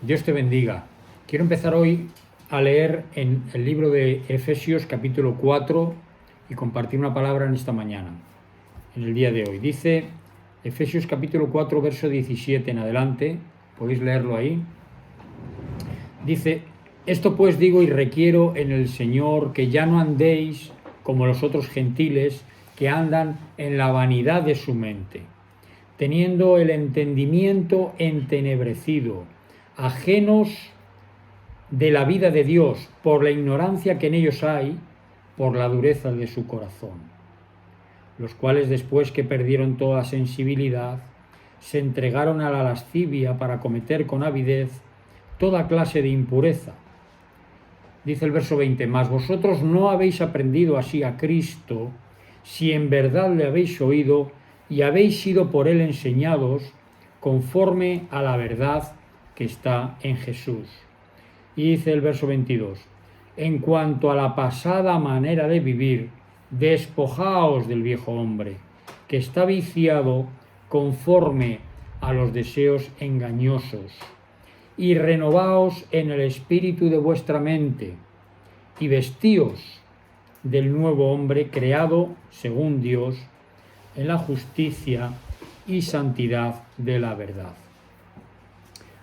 Dios te bendiga. Quiero empezar hoy a leer en el libro de Efesios capítulo 4 y compartir una palabra en esta mañana, en el día de hoy. Dice Efesios capítulo 4, verso 17 en adelante, podéis leerlo ahí. Dice: esto pues digo y requiero en el Señor, que ya no andéis como los otros gentiles que andan en la vanidad de su mente, teniendo el entendimiento entenebrecido, ajenos de la vida de Dios por la ignorancia que en ellos hay, por la dureza de su corazón, los cuales después que perdieron toda sensibilidad, se entregaron a la lascivia para cometer con avidez toda clase de impureza. Dice el verso 20, mas vosotros no habéis aprendido así a Cristo, si en verdad le habéis oído y habéis sido por él enseñados conforme a la verdad que está en Jesús. Y dice el verso 22, en cuanto a la pasada manera de vivir, despojaos del viejo hombre, que está viciado conforme a los deseos engañosos, y renovaos en el espíritu de vuestra mente, y vestíos del nuevo hombre creado según Dios, en la justicia y santidad de la verdad.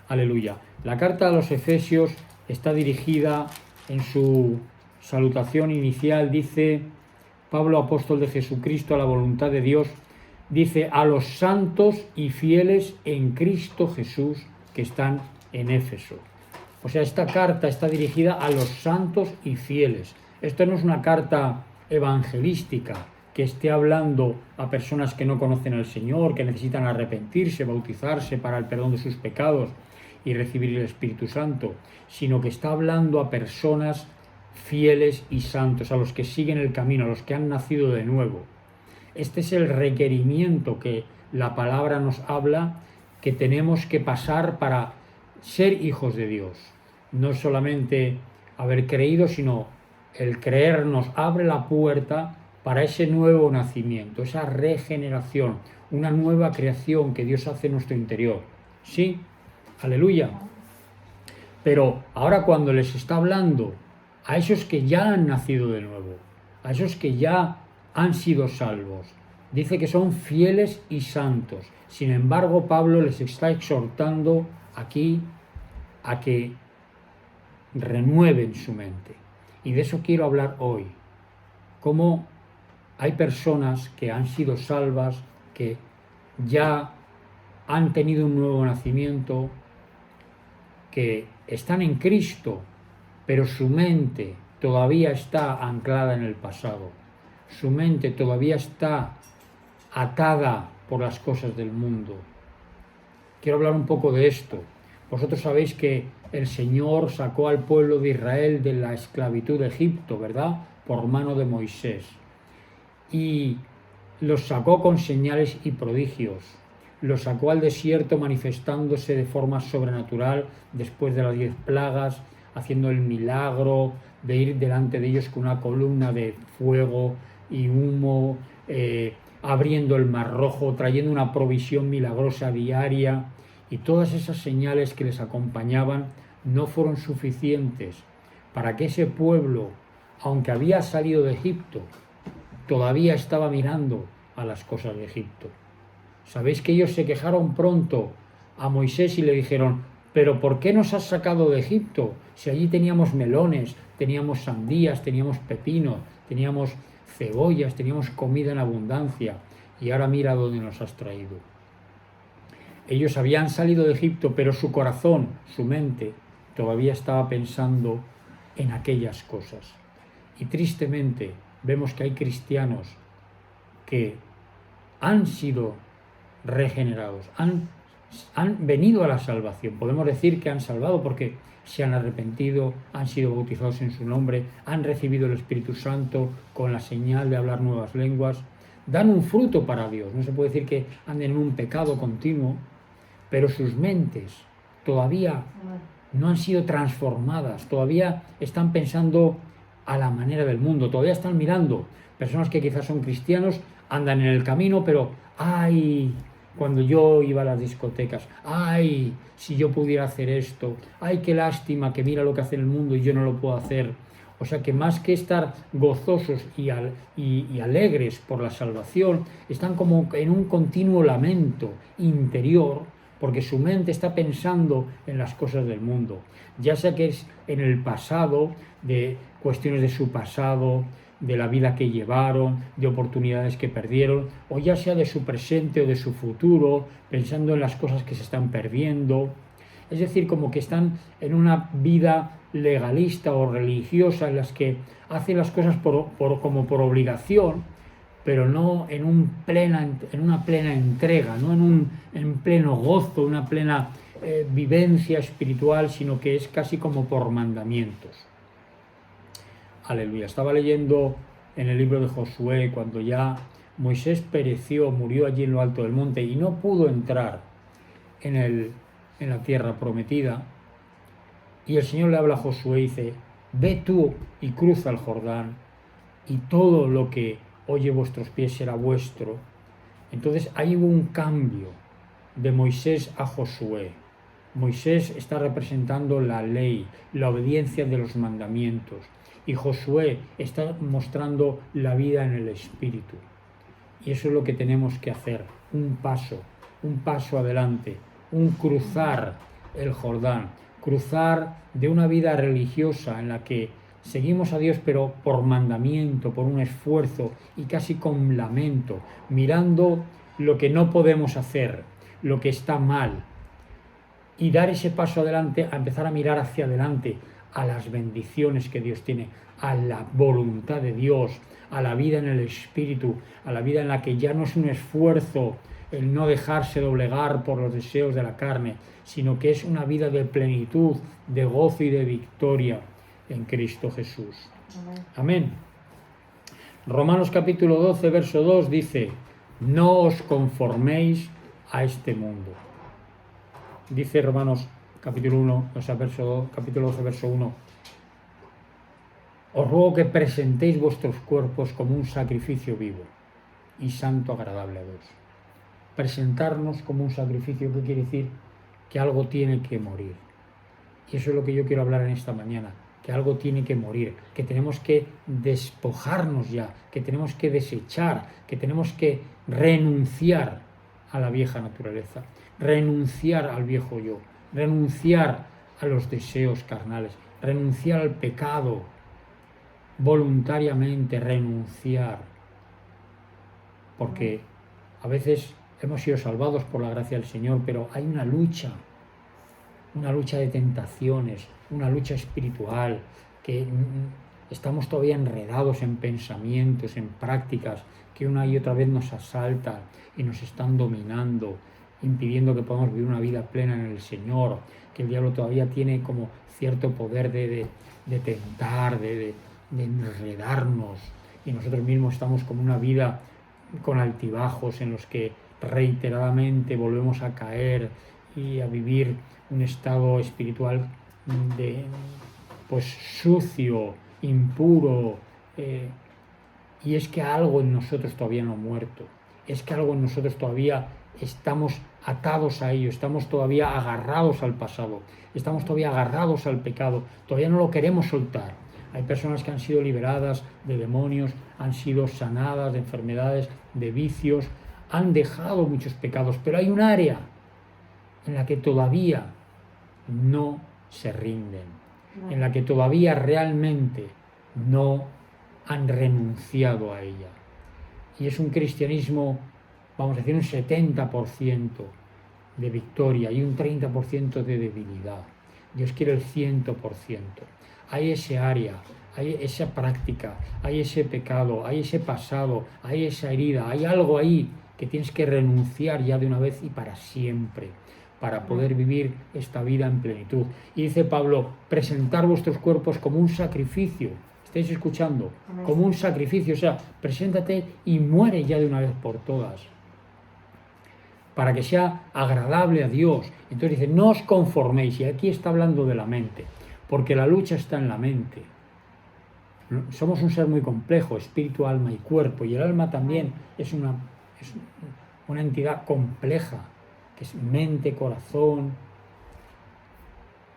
Aleluya. La carta a los Efesios está dirigida, en su salutación inicial, dice Pablo, apóstol de Jesucristo, a la voluntad de Dios, dice a los santos y fieles en Cristo Jesús que están en Éfeso. O sea, esta carta está dirigida a los santos y fieles. Esto no es una carta evangelística que esté hablando a personas que no conocen al Señor, que necesitan arrepentirse, bautizarse para el perdón de sus pecados y recibir el Espíritu Santo, sino que está hablando a personas fieles y santos, a los que siguen el camino, a los que han nacido de nuevo. Este es el requerimiento que la palabra nos habla, que tenemos que pasar para ser hijos de Dios. No solamente haber creído, sino el creer nos abre la puerta para ese nuevo nacimiento, esa regeneración, una nueva creación que Dios hace en nuestro interior. Sí, aleluya. Pero ahora, cuando les está hablando a esos que ya han nacido de nuevo, a esos que ya han sido salvos, dice que son fieles y santos. Sin embargo, Pablo les está exhortando aquí a que renueven su mente. Y de eso quiero hablar hoy. Cómo hay personas que han sido salvas, que ya han tenido un nuevo nacimiento, que están en Cristo, pero su mente todavía está anclada en el pasado. Su mente todavía está atada por las cosas del mundo. Quiero hablar un poco de esto. Vosotros sabéis que el Señor sacó al pueblo de Israel de la esclavitud de Egipto, ¿verdad? Por mano de Moisés. Y los sacó con señales y prodigios. Los sacó al desierto manifestándose de forma sobrenatural después de las 10 plagas, haciendo el milagro de ir delante de ellos con una columna de fuego y humo, abriendo el mar rojo, trayendo una provisión milagrosa diaria. Y todas esas señales que les acompañaban no fueron suficientes para que ese pueblo, aunque había salido de Egipto, todavía estaba mirando a las cosas de Egipto. Sabéis que ellos se quejaron pronto a Moisés y le dijeron: ¿pero por qué nos has sacado de Egipto? Si allí teníamos melones, teníamos sandías, teníamos pepinos, teníamos cebollas, teníamos comida en abundancia, y ahora mira dónde nos has traído. Ellos habían salido de Egipto, pero su corazón, su mente, todavía estaba pensando en aquellas cosas. Y tristemente vemos que hay cristianos que han sido regenerados, han venido a la salvación. Podemos decir que han salvado porque se han arrepentido, han sido bautizados en su nombre, han recibido el Espíritu Santo con la señal de hablar nuevas lenguas, dan un fruto para Dios. No se puede decir que anden en un pecado continuo, pero sus mentes todavía no han sido transformadas, todavía están pensando a la manera del mundo, todavía están mirando. Personas que quizás son cristianos, andan en el camino, pero ¡ay! cuando yo iba a las discotecas. ¡Ay, si yo pudiera hacer esto! ¡Ay, qué lástima que mira lo que hace el mundo y yo no lo puedo hacer! O sea que más que estar gozosos y alegres por la salvación, están como en un continuo lamento interior, porque su mente está pensando en las cosas del mundo, ya sea que es en el pasado, de cuestiones de su pasado, de la vida que llevaron, de oportunidades que perdieron, o ya sea de su presente o de su futuro, pensando en las cosas que se están perdiendo. Es decir, como que están en una vida legalista o religiosa en las que hacen las cosas como por obligación, pero no en una plena entrega, no en pleno gozo, una plena vivencia espiritual, sino que es casi como por mandamientos. Aleluya. Estaba leyendo en el libro de Josué cuando ya Moisés pereció, murió allí en lo alto del monte y no pudo entrar en la tierra prometida. Y el Señor le habla a Josué y dice: ve tú y cruza el Jordán, y todo lo que oye vuestros pies será vuestro. Entonces ahí hubo un cambio de Moisés a Josué. Moisés está representando la ley, la obediencia de los mandamientos, y Josué está mostrando la vida en el Espíritu. Y eso es lo que tenemos que hacer, un paso adelante, un cruzar el Jordán, cruzar de una vida religiosa en la que seguimos a Dios pero por mandamiento, por un esfuerzo y casi con lamento, mirando lo que no podemos hacer, lo que está mal, y dar ese paso adelante, a empezar a mirar hacia adelante, a las bendiciones que Dios tiene, a la voluntad de Dios, a la vida en el Espíritu, a la vida en la que ya no es un esfuerzo el no dejarse doblegar por los deseos de la carne, sino que es una vida de plenitud, de gozo y de victoria en Cristo Jesús. Amén. Romanos capítulo 12, verso 2 dice: no os conforméis a este mundo. Dice Romanos capítulo 1, o sea, capítulo 12, verso 1: os ruego que presentéis vuestros cuerpos como un sacrificio vivo y santo, agradable a Dios. Presentarnos como un sacrificio, ¿qué quiere decir? Que algo tiene que morir. Y eso es lo que yo quiero hablar en esta mañana, que algo tiene que morir, que tenemos que despojarnos ya, que tenemos que desechar, que tenemos que renunciar a la vieja naturaleza, renunciar al viejo yo, renunciar a los deseos carnales, renunciar al pecado, voluntariamente renunciar, porque a veces hemos sido salvados por la gracia del Señor, pero hay una lucha de tentaciones, una lucha espiritual, que estamos todavía enredados en pensamientos, en prácticas que una y otra vez nos asaltan y nos están dominando, impidiendo que podamos vivir una vida plena en el Señor, que el diablo todavía tiene como cierto poder de tentar, de enredarnos, y nosotros mismos estamos como una vida con altibajos en los que reiteradamente volvemos a caer y a vivir un estado espiritual pues sucio, impuro, y es que algo en nosotros todavía no ha muerto, es que algo en nosotros todavía estamos atados a ello, estamos todavía agarrados al pasado, estamos todavía agarrados al pecado, todavía no lo queremos soltar. Hay personas que han sido liberadas de demonios, han sido sanadas de enfermedades, de vicios, han dejado muchos pecados, pero hay un área en la que todavía no se rinden, en la que todavía realmente no han renunciado a ella. Y es un cristianismo, vamos a decir, un 70% de victoria y un 30% de debilidad. Dios quiere el 100%. Hay ese área, hay esa práctica, hay ese pecado, hay ese pasado, hay esa herida, hay algo ahí que tienes que renunciar ya de una vez y para siempre, para poder vivir esta vida en plenitud. Y dice Pablo: presentar vuestros cuerpos como un sacrificio. ¿Estáis escuchando? Amén. Como un sacrificio, o sea, preséntate y muere ya de una vez por todas, para que sea agradable a Dios. Entonces dice: no os conforméis, y aquí está hablando de la mente, porque la lucha está en la mente. Somos un ser muy complejo, espíritu, alma y cuerpo, y el alma también es una entidad compleja, que es mente, corazón.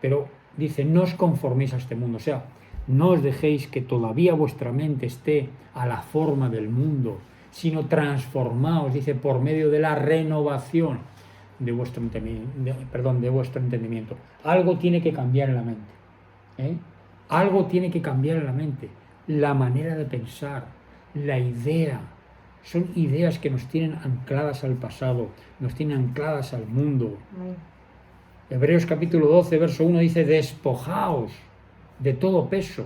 Pero dice, no os conforméis a este mundo, o sea, no os dejéis que todavía vuestra mente esté a la forma del mundo, sino transformaos, dice, por medio de la renovación de vuestro entendimiento. Algo tiene que cambiar en la mente. Algo tiene que cambiar en la mente. La manera de pensar, la idea. Son ideas que nos tienen ancladas al pasado, nos tienen ancladas al mundo. Hebreos capítulo 12, verso 1 dice, despojaos de todo peso,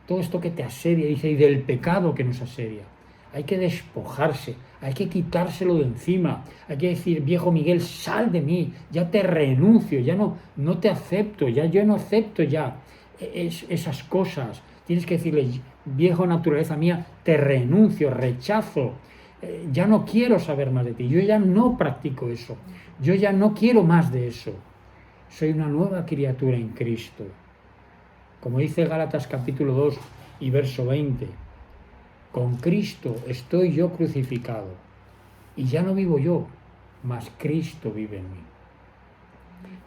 todo esto que te asedia, dice, y del pecado que nos asedia. Hay que despojarse, hay que quitárselo de encima, hay que decir, viejo Miguel, sal de mí, ya te renuncio, ya no te acepto, ya yo no acepto ya esas cosas. Tienes que decirle, viejo naturaleza mía, te renuncio, rechazo, ya no quiero saber más de ti, yo ya no practico eso, yo ya no quiero más de eso. Soy una nueva criatura en Cristo. Como dice Gálatas capítulo 2 y verso 20, con Cristo estoy yo crucificado, y ya no vivo yo, mas Cristo vive en mí.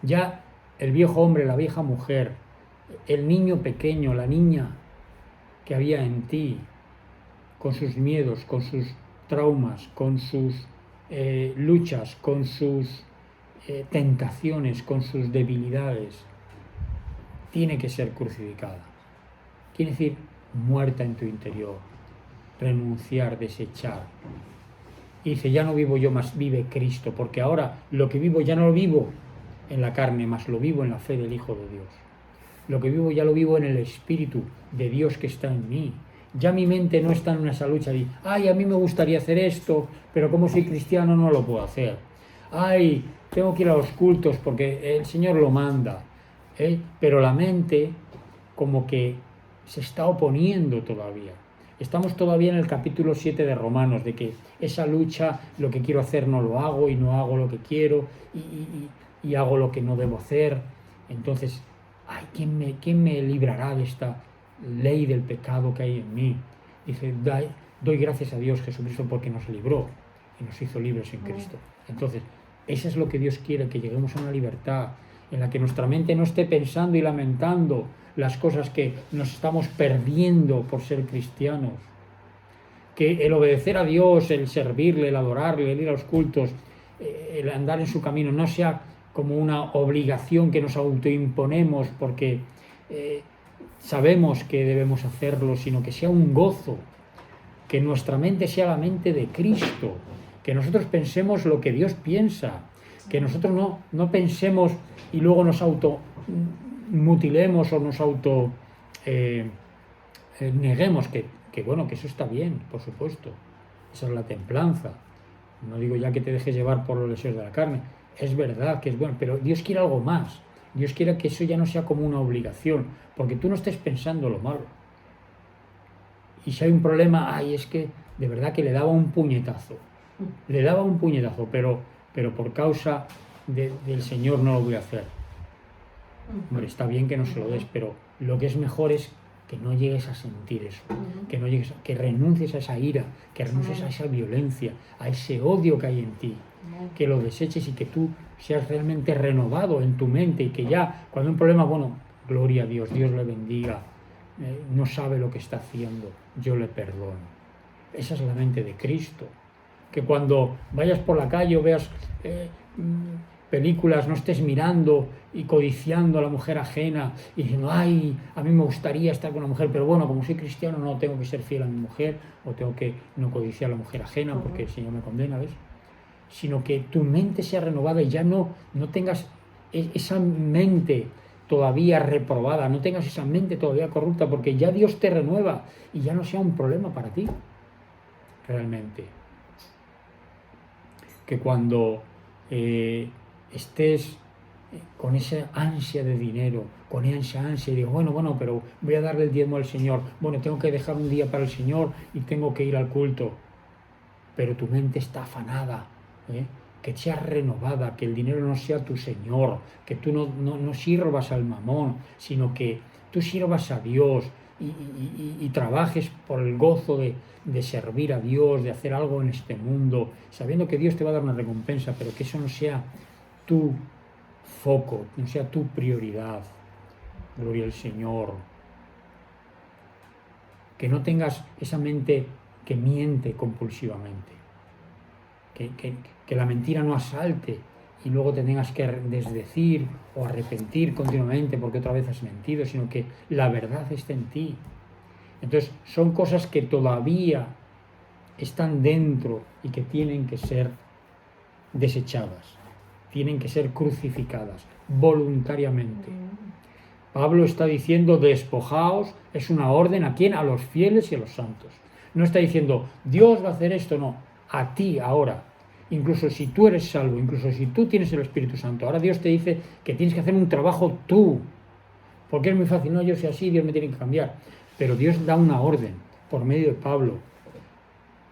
Ya el viejo hombre, la vieja mujer, el niño pequeño, la niña que había en ti, con sus miedos, con sus traumas, con sus luchas, con sus tentaciones, con sus debilidades, tiene que ser crucificada. Quiere decir, muerta en tu interior, renunciar, desechar. Y dice, ya no vivo yo, mas vive Cristo, porque ahora lo que vivo ya no lo vivo en la carne, mas lo vivo en la fe del Hijo de Dios. Lo que vivo ya lo vivo en el Espíritu de Dios que está en mí. Ya mi mente no está en esa lucha de, ay, a mí me gustaría hacer esto, pero como soy cristiano no lo puedo hacer. Ay, tengo que ir a los cultos porque el Señor lo manda. Pero la mente como que se está oponiendo todavía. Estamos todavía en el capítulo 7 de Romanos, de que esa lucha, lo que quiero hacer no lo hago y no hago lo que quiero y hago lo que no debo hacer. Entonces, ay, ¿quién me librará de esta ley del pecado que hay en mí? Dice, doy gracias a Dios Jesucristo porque nos libró y nos hizo libres en Cristo. Entonces, eso es lo que Dios quiere, que lleguemos a una libertad en la que nuestra mente no esté pensando y lamentando las cosas que nos estamos perdiendo por ser cristianos. Que el obedecer a Dios, el servirle, el adorarle, el ir a los cultos, el andar en su camino, no sea como una obligación que nos autoimponemos porque sabemos que debemos hacerlo, sino que sea un gozo, que nuestra mente sea la mente de Cristo, que nosotros pensemos lo que Dios piensa, que nosotros no pensemos y luego nos automutilemos o nos neguemos, que bueno, que eso está bien, por supuesto, esa es la templanza. No digo ya que te dejes llevar por los deseos de la carne, es verdad que es bueno, pero Dios quiere algo más. Dios quiere que eso ya no sea como una obligación, porque tú no estés pensando lo malo. Y si hay un problema, ay, es que de verdad que le daba un puñetazo, pero por causa del Señor no lo voy a hacer. Hombre, está bien que no se lo des, pero lo que es mejor es que no llegues a sentir eso, que renuncies a esa ira, que renuncies a esa violencia, a ese odio que hay en ti, que lo deseches y que tú seas realmente renovado en tu mente y que ya, cuando hay un problema, bueno, gloria a Dios, Dios le bendiga, no sabe lo que está haciendo, yo le perdono. Esa es la mente de Cristo. Que cuando vayas por la calle o veas películas, no estés mirando y codiciando a la mujer ajena y diciendo, ay, a mí me gustaría estar con una mujer, pero bueno, como soy cristiano no tengo que ser fiel a mi mujer o tengo que no codiciar a la mujer ajena porque el Señor me condena, ¿ves? Sino que tu mente sea renovada y ya no tengas esa mente todavía reprobada, no tengas esa mente todavía corrupta, porque ya Dios te renueva y ya no sea un problema para ti, realmente. Que cuando estés con esa ansia de dinero, con esa ansia y digo, bueno, pero voy a darle el diezmo al Señor, bueno, tengo que dejar un día para el Señor y tengo que ir al culto, pero tu mente está afanada, que sea renovada, que el dinero no sea tu Señor, que tú no sirvas al mamón, sino que tú sirvas a Dios y trabajes por el gozo de servir a Dios, de hacer algo en este mundo, sabiendo que Dios te va a dar una recompensa, pero que eso no sea tu foco, no sea tu prioridad. Gloria al Señor. Que no tengas esa mente que miente compulsivamente. Que la mentira no asalte y luego te tengas que desdecir o arrepentir continuamente porque otra vez has mentido, sino que la verdad está en ti. Entonces son cosas que todavía están dentro y que tienen que ser desechadas, tienen que ser crucificadas voluntariamente. Pablo está diciendo despojaos, es una orden ¿a quién? A los fieles y a los santos. No está diciendo Dios va a hacer esto, no, a ti ahora. Incluso si tú eres salvo, incluso si tú tienes el Espíritu Santo, ahora Dios te dice que tienes que hacer un trabajo tú. Porque es muy fácil, no, yo soy así, Dios me tiene que cambiar. Pero Dios da una orden por medio de Pablo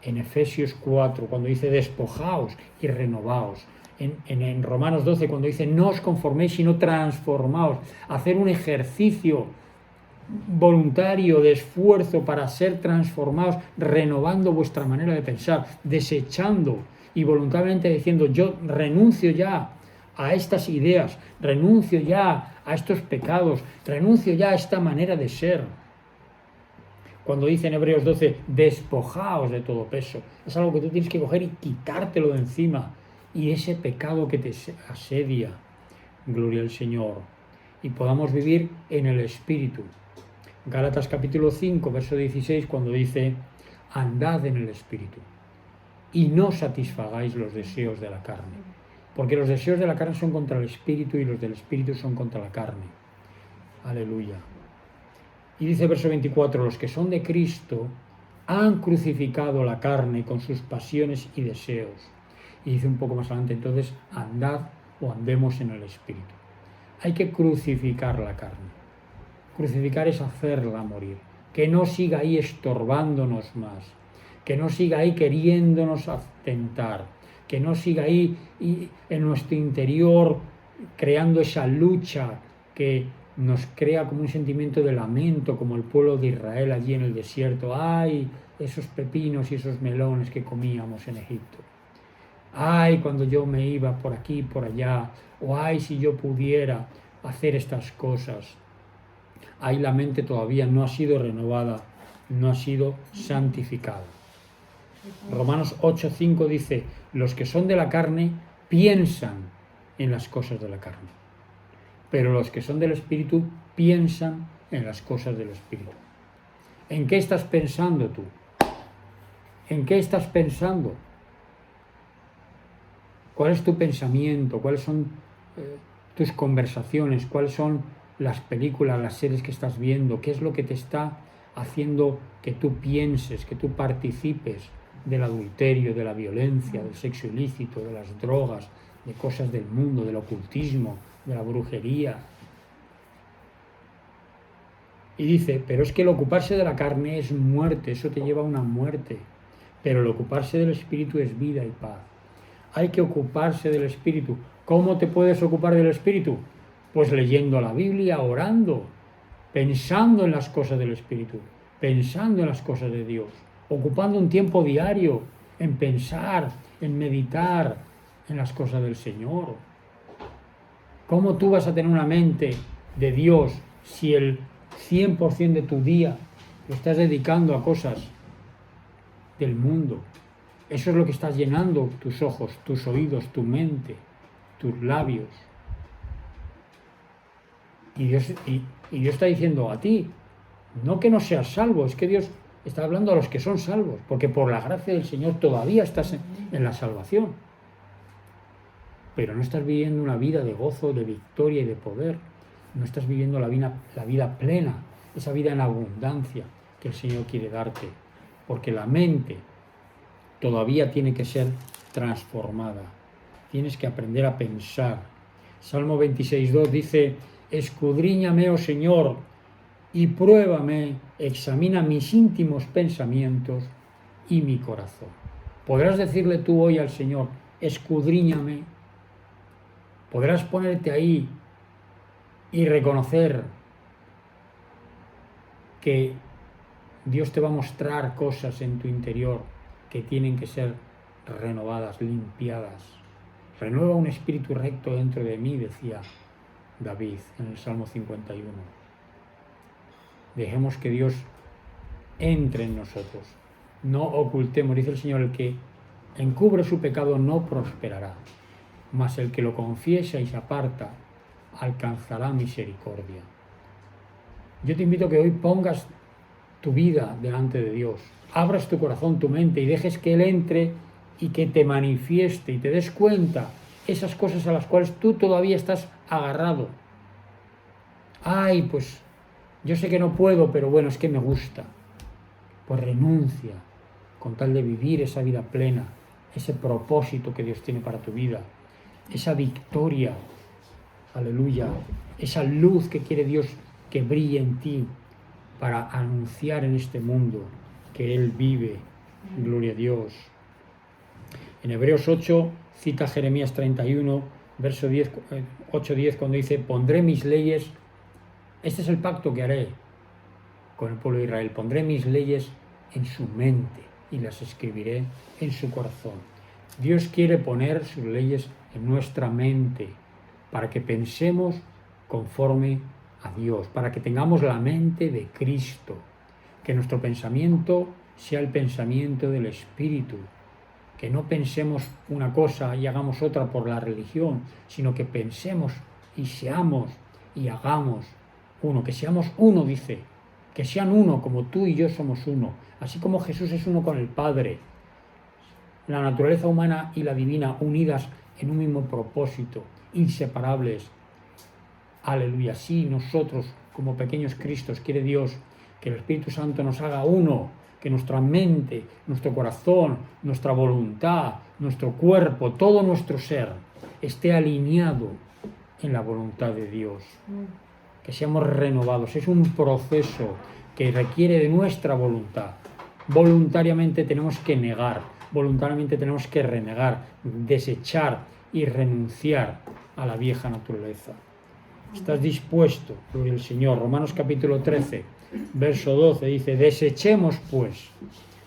en Efesios 4, cuando dice despojaos y renovaos. En Romanos 12, cuando dice no os conforméis, sino transformaos. Hacer un ejercicio voluntario de esfuerzo para ser transformados, renovando vuestra manera de pensar, desechando y voluntariamente diciendo yo renuncio ya a estas ideas, renuncio ya a estos pecados, renuncio ya a esta manera de ser. Cuando dice en Hebreos 12, despojaos de todo peso, es algo que tú tienes que coger y quitártelo de encima, y ese pecado que te asedia, gloria al Señor, y podamos vivir en el Espíritu. Gálatas capítulo 5, verso 16, cuando dice, andad en el Espíritu y no satisfagáis los deseos de la carne, porque los deseos de la carne son contra el Espíritu y los del Espíritu son contra la carne. Aleluya. Y dice verso 24, los que son de Cristo han crucificado la carne con sus pasiones y deseos. Y dice un poco más adelante, entonces andad o andemos en el Espíritu. Hay que crucificar la carne. Crucificar es hacerla morir, que no siga ahí estorbándonos más, que no siga ahí queriéndonos atentar, que no siga ahí en nuestro interior creando esa lucha que nos crea como un sentimiento de lamento, como el pueblo de Israel allí en el desierto. ¡Ay, esos pepinos y esos melones que comíamos en Egipto! ¡Ay, cuando yo me iba por aquí y por allá! O ¡ay, si yo pudiera hacer estas cosas! Ahí la mente todavía no ha sido renovada, no ha sido santificada. Romanos 8:5 dice, los que son de la carne piensan en las cosas de la carne, pero los que son del Espíritu piensan en las cosas del Espíritu. ¿En qué estás pensando tú? ¿En qué estás pensando? ¿Cuál es tu pensamiento? ¿Cuáles son tus conversaciones? ¿Cuáles son las películas, las series que estás viendo? ¿Qué es lo que te está haciendo que tú pienses, que tú participes del adulterio, de la violencia, del sexo ilícito, de las drogas, de cosas del mundo, del ocultismo, de la brujería? Y dice, pero es que el ocuparse de la carne es muerte, eso te lleva a una muerte, pero el ocuparse del Espíritu es vida y paz. Hay que ocuparse del Espíritu. ¿Cómo te puedes ocupar del Espíritu? Pues leyendo la Biblia, orando, pensando en las cosas del Espíritu, pensando en las cosas de Dios, ocupando un tiempo diario en pensar, en meditar en las cosas del Señor. ¿Cómo tú vas a tener una mente de Dios si el 100% de tu día lo estás dedicando a cosas del mundo? Eso es lo que estás llenando tus ojos, tus oídos, tu mente, tus labios. Y Dios está diciendo a ti, no que no seas salvo, es que Dios está hablando a los que son salvos, porque por la gracia del Señor todavía estás en la salvación. Pero no estás viviendo una vida de gozo, de victoria y de poder. No estás viviendo la vida plena, esa vida en abundancia que el Señor quiere darte. Porque la mente todavía tiene que ser transformada. Tienes que aprender a pensar. Salmo 26:2 dice, escudriñame, oh Señor, y pruébame, examina mis íntimos pensamientos y mi corazón. Podrás decirle tú hoy al Señor, escudriñame. Podrás ponerte ahí y reconocer que Dios te va a mostrar cosas en tu interior que tienen que ser renovadas, limpiadas. Renueva un espíritu recto dentro de mí, decía David en el Salmo 51. Dejemos que Dios entre en nosotros. No ocultemos, dice el Señor, el que encubre su pecado no prosperará, mas el que lo confiesa y se aparta alcanzará misericordia. Yo te invito a que hoy pongas tu vida delante de Dios, abras tu corazón, tu mente y dejes que Él entre y que te manifieste y te des cuenta esas cosas a las cuales tú todavía estás agarrado. Ay, pues yo sé que no puedo, pero bueno, es que me gusta. Pues renuncia con tal de vivir esa vida plena, ese propósito que Dios tiene para tu vida, esa victoria, aleluya, esa luz que quiere Dios que brille en ti para anunciar en este mundo que Él vive. Gloria a Dios. En Hebreos 8 cita Jeremías 31, verso 8-10, cuando dice: pondré mis leyes, este es el pacto que haré con el pueblo de Israel, pondré mis leyes en su mente y las escribiré en su corazón. Dios quiere poner sus leyes en nuestra mente para que pensemos conforme a Dios, para que tengamos la mente de Cristo, que nuestro pensamiento sea el pensamiento del Espíritu, que no pensemos una cosa y hagamos otra por la religión, sino que pensemos y seamos y hagamos uno, que seamos uno, dice, que sean uno como tú y yo somos uno, así como Jesús es uno con el Padre, la naturaleza humana y la divina unidas en un mismo propósito, inseparables. Aleluya, sí, nosotros como pequeños Cristos quiere Dios que el Espíritu Santo nos haga uno, que nuestra mente, nuestro corazón, nuestra voluntad, nuestro cuerpo, todo nuestro ser esté alineado en la voluntad de Dios. Que seamos renovados. Es un proceso que requiere de nuestra voluntad. Voluntariamente tenemos que negar, voluntariamente tenemos que renegar, desechar y renunciar a la vieja naturaleza. ¿Estás dispuesto? Gloria al Señor. Romanos capítulo 13, verso 12 dice: desechemos pues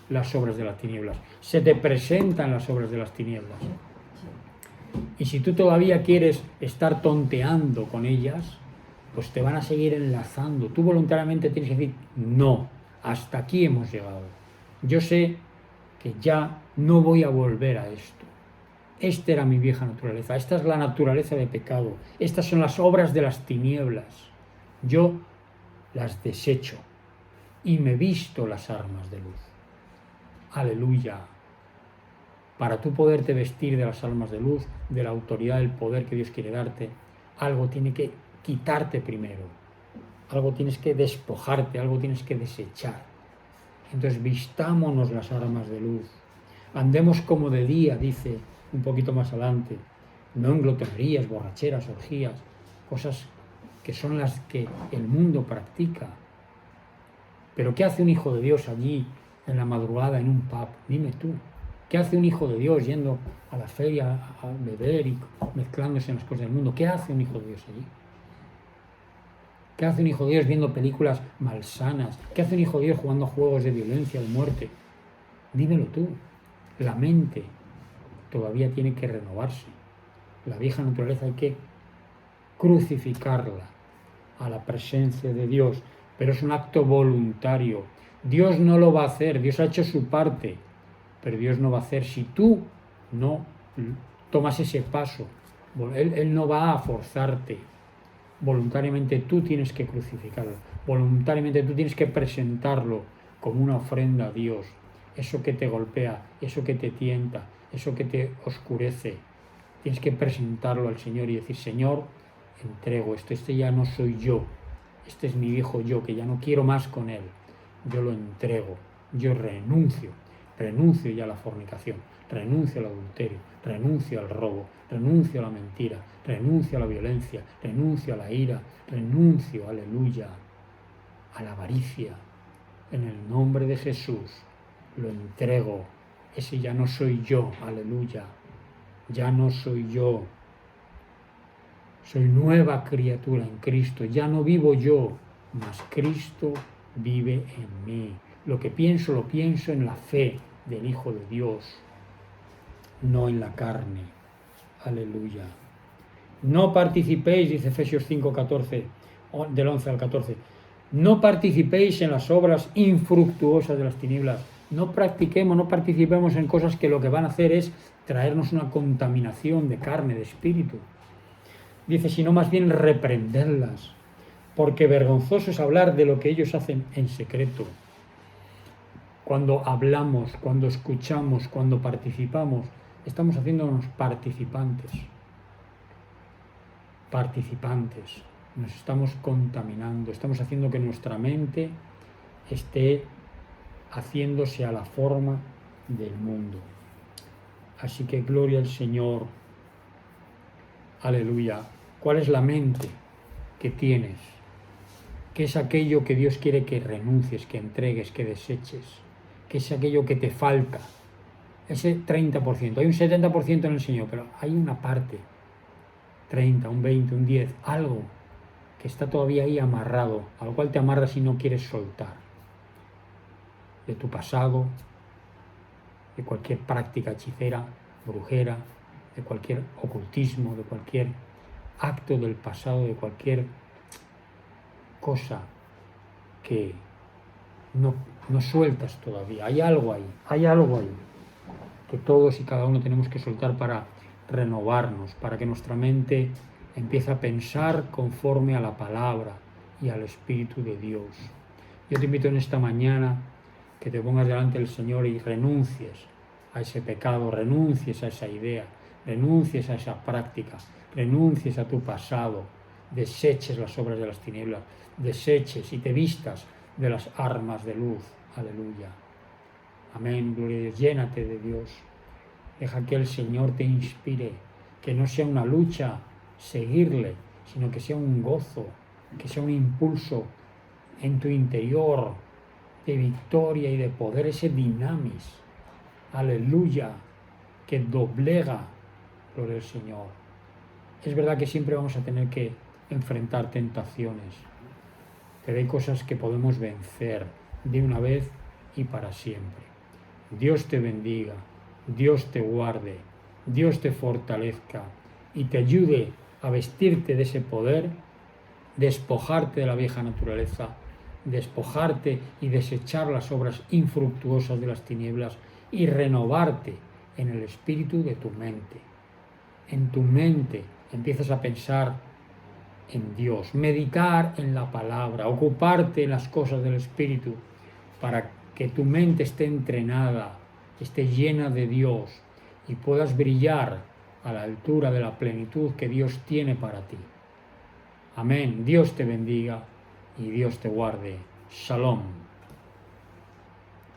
las obras de las tinieblas. Se te presentan las obras de las tinieblas. Y si tú todavía quieres estar tonteando con ellas, pues te van a seguir enlazando. Tú voluntariamente tienes que decir: no, hasta aquí hemos llegado. Yo sé que ya no voy a volver a esto. Esta era mi vieja naturaleza, esta es la naturaleza de pecado, estas son las obras de las tinieblas. Yo las desecho y me visto las armas de luz. Aleluya. Para tú poderte vestir de las armas de luz, de la autoridad, del poder que Dios quiere darte, algo tiene que quitarte primero. Algo tienes que despojarte, algo tienes que desechar. Entonces vistámonos las armas de luz. Andemos como de día, dice un poquito más adelante, no en glotonerías, borracheras, orgías, cosas que son las que el mundo practica. Pero ¿qué hace un hijo de Dios allí en la madrugada en un pub? Dime tú. ¿Qué hace un hijo de Dios yendo a la feria a beber y mezclándose en las cosas del mundo? ¿Qué hace un hijo de Dios allí? ¿Qué hace un hijo de Dios viendo películas malsanas? ¿Qué hace un hijo de Dios jugando juegos de violencia, de muerte? Dímelo tú. La mente todavía tiene que renovarse. La vieja naturaleza hay que crucificarla a la presencia de Dios, pero es un acto voluntario. Dios no lo va a hacer, Dios ha hecho su parte, pero Dios no va a hacer si tú no tomas ese paso. Él no va a forzarte. Voluntariamente tú tienes que crucificarlo, voluntariamente tú tienes que presentarlo como una ofrenda a Dios. Eso que te golpea, eso que te tienta, eso que te oscurece, tienes que presentarlo al Señor y decir: Señor, entrego esto, este ya no soy yo, este es mi viejo yo, que ya no quiero más con él, yo lo entrego, yo renuncio ya a la fornicación, renuncio al adulterio, renuncio al robo, renuncio a la mentira, renuncio a la violencia, renuncio a la ira, renuncio, aleluya, a la avaricia. En el nombre de Jesús lo entrego. Ese ya no soy yo, aleluya, ya no soy yo. Soy nueva criatura en Cristo, ya no vivo yo, mas Cristo vive en mí. Lo que pienso, lo pienso en la fe del Hijo de Dios, no en la carne. Aleluya. No participéis, dice Efesios 5:14, del 11 al 14, no participéis en las obras infructuosas de las tinieblas. No practiquemos, no participemos en cosas que lo que van a hacer es traernos una contaminación de carne, de espíritu. Dice, sino más bien reprenderlas, porque vergonzoso es hablar de lo que ellos hacen en secreto. Cuando hablamos, cuando escuchamos, cuando participamos, estamos haciéndonos participantes. Nos estamos contaminando, estamos haciendo que nuestra mente esté haciéndose a la forma del mundo. Así que gloria al Señor. Aleluya. ¿Cuál es la mente que tienes? ¿Qué es aquello que Dios quiere que renuncies, que entregues, que deseches? ¿Qué es aquello que te falta? Ese 30%. Hay un 70% en el Señor, pero hay una parte, 30, un 20, un 10, algo que está todavía ahí amarrado, al cual te amarras y no quieres soltar. De tu pasado, de cualquier práctica hechicera, brujera, de cualquier ocultismo, de cualquier acto del pasado, de cualquier cosa que no sueltas todavía. Hay algo ahí que todos y cada uno tenemos que soltar para renovarnos, para que nuestra mente empiece a pensar conforme a la palabra y al Espíritu de Dios. Yo te invito en esta mañana que te pongas delante del Señor y renuncies a ese pecado, renuncies a esa idea, renuncies a esa práctica, renuncies a tu pasado, deseches las obras de las tinieblas, deseches y te vistas de las armas de luz. Aleluya. Amén, gloria a Dios. Llénate de Dios. Deja que el Señor te inspire, que no sea una lucha seguirle, sino que sea un gozo, que sea un impulso en tu interior de victoria y de poder, ese dinamis, aleluya, que doblega, gloria al Señor. Es verdad que siempre vamos a tener que enfrentar tentaciones, pero hay cosas que podemos vencer de una vez y para siempre. Dios te bendiga, Dios te guarde, Dios te fortalezca y te ayude a vestirte de ese poder, despojarte de la vieja naturaleza, despojarte y desechar las obras infructuosas de las tinieblas y renovarte en el espíritu de tu mente. En tu mente empiezas a pensar en Dios, meditar en la palabra, ocuparte en las cosas del espíritu para que tu mente esté entrenada, esté llena de Dios y puedas brillar a la altura de la plenitud que Dios tiene para ti. Amén. Dios te bendiga y Dios te guarde. Shalom.